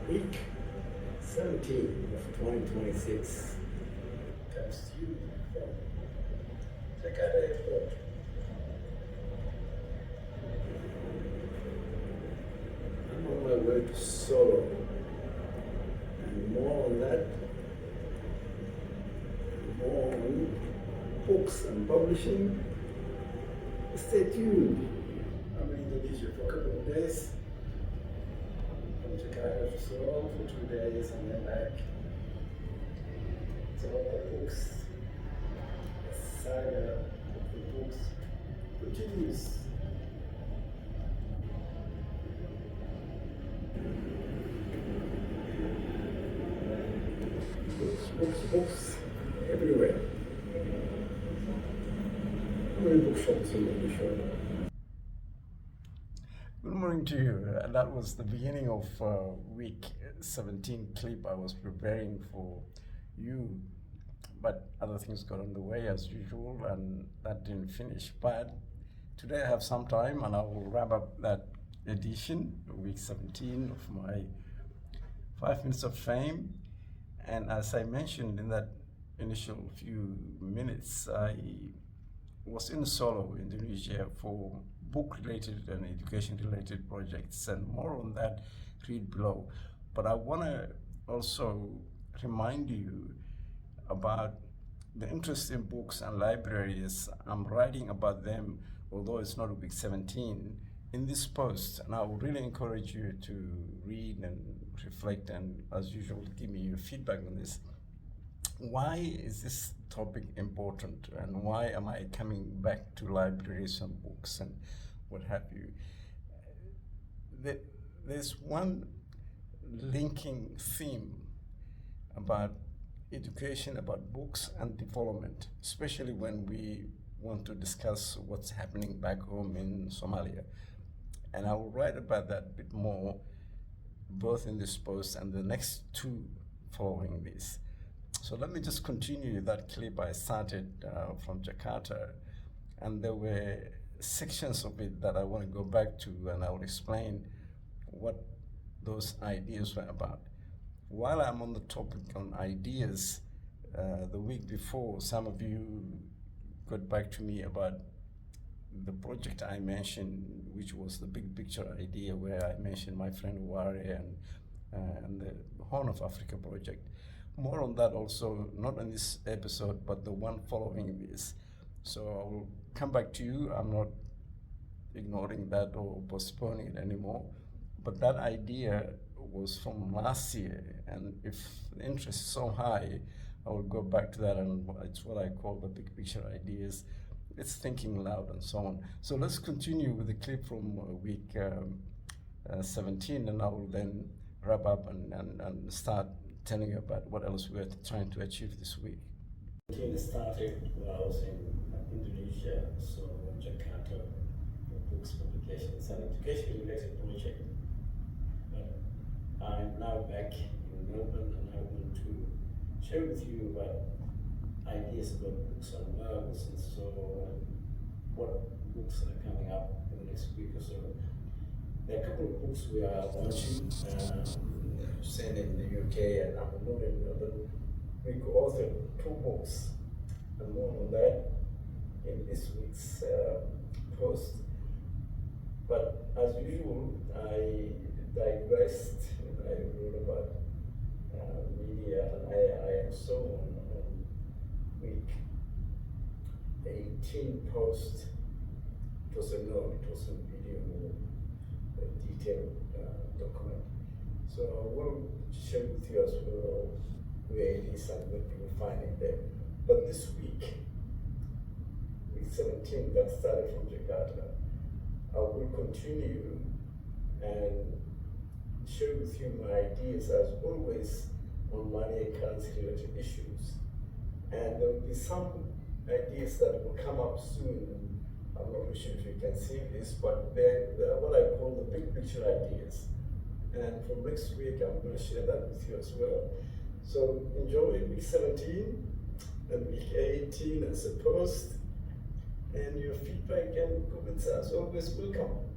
Week 17 of 2026 comes to you from Jakarta Airport. I'm on my way to Solo, and more on that, more on books and publishing. Stay tuned. I'm in Indonesia for a couple of days. From Jakarta to Solo for 2 days and then back. So my books, the saga of the books continues. Books everywhere. How many bookshops in Indonesia? Good morning to you. That was the beginning of week 17 clip I was preparing for you, but other things got on the way as usual, and that didn't finish. But today I have some time, and I will wrap up that edition, week 17 of my 5 Minutes of Fame. And as I mentioned in that initial few minutes, I was in Solo, Indonesia for book-related and education-related projects, and more on that, read below. But I want to also remind you about the interest in books and libraries. I'm writing about them, although it's not week 17, in this post, and I would really encourage you to read and reflect, and as usual, give me your feedback on this. Why is this topic important, and why am I coming back to libraries and books and what have you? There's one linking theme about education, about books and development, especially when we want to discuss what's happening back home in Somalia. And I will write about that a bit more, both in this post and the next two following this. So let me just continue that clip I started from Jakarta, and there were sections of it that I want to go back to, and I will explain what those ideas were about. While I'm on the topic on ideas, the week before, some of you got back to me about the project I mentioned, which was the big picture idea, where I mentioned my friend Ware and the Horn of Africa project. More on that also, not in this episode, but the one following this. So I will come back to you. I'm not ignoring that or postponing it anymore. But that idea was from last year, and if the interest is so high, I will go back to that, and it's what I call the big picture ideas. It's thinking loud and so on. So let's continue with the clip from week 17, and I will then wrap up and start telling you about what else we're trying to achieve this week. It started when I was in Indonesia, so Jakarta, books publications and education-related project. But I'm now back in Melbourne, and I want to share with you about ideas about books and works, and so what books are coming up in the next week or so. There are a couple of books we are launching, sent in the UK, and I'm not in Melbourne. We co-authored 2 books, and more on that in this week's post. But as usual, I digressed when I wrote about media, and I am so on week 18 post. It was a note, it was a video, a detailed document. So I will share with you as well where it is and what you will find in there. But this week 17, that started from Jakarta, I will continue and share with you my ideas as always on money and currency related issues. And there will be some ideas that will come up soon. I'm not sure if you can see this, but they're what I call the big picture ideas. And from next week, I'm going to share that with you as well. So enjoy week 17 and week 18 as a post. And your feedback and comments as always welcome.